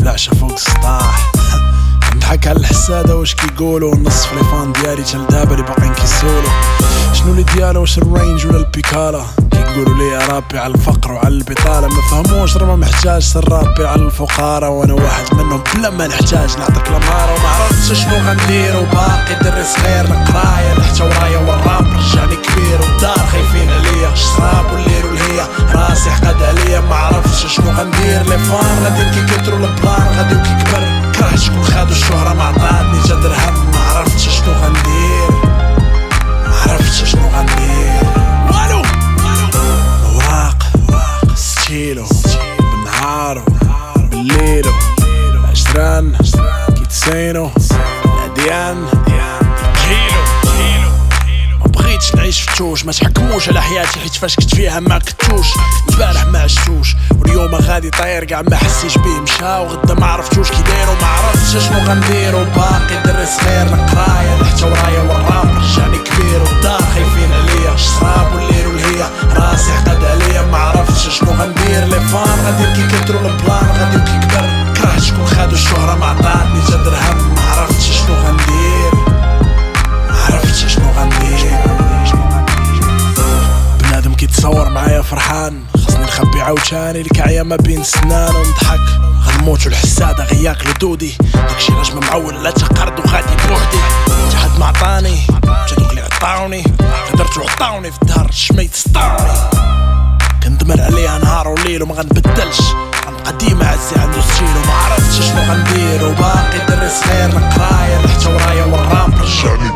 العشا فوق السطاح نضحك على الحسادة واش كيقولوا النص في ليفان ديالي تا لدابا اللي باقيين كيسولو شنو اللي ديالو واش الرينج ولا البيكالا كيقولوا لي رابي على الفقر وعلى البطالة ما فهموش راه ما محتاجش الرابي على الفقراء وانا واحد منهم بلا ما نحتاج نعطيك المهارة وما عرفتش شنو غندير وباقي دري صغير القراية حتى ورايا والراب رجعني كبير والدار خايفين عليا الشراب والليل والهيا راسي حقد عليا ما عرفتش شنو غندير لي فان غاديين كيكثروا البلان غاديو كيكبر كره شكون خادو الشهرة ما عطاتني تا درهم ما عرفتش شنو غندير ما عرفتش شنو غندير والو اوراق ستيلو بالنهارو بالليلو عشران كيتسينو العديان مبغيتش نعيش في التوش ما تحكموش على حياتي حيت فاش كنت فيها ما كنتوش البارح ما عشتوش واليوم غادي طاير كاع ما حسيش بيه مشى وغدا ما عرفتوش كي داير وما عرفتش شنو غندير وباقي دري صغير القرايه حتى ورايا والراب رجعني كبير والدار خايفين عليا الشراب والليل والهيا راسي حقد عليا ما عرفتش شنو غندير لي فان غاديين كيكثروا البلان غاديو كيكبر كره شكون خادو الشهرة ما عطاتني تا درهم ما عرفتش شنو غندير ما عرفتش شنو غندير بنادم كيتصور معايا فرحان خصني نخبي عاوتاني الكعية ما بين سنان ونضحك غنموتو الحسادة غياكلو دودي داكشي لاش ما معول لا تقرد وغادي بوحدي تا حد ما عطاني تا دوك اللي عطاوني قدرتو عطاوني في الدار الشميت سطاوني كندمر عليها نهار وليل وما غنبدلش غنبقى ديما عزي عندو ستيل وما عرفتش شنو غندير وباقي دري صغير القراية حتى ورايا والراب رجعني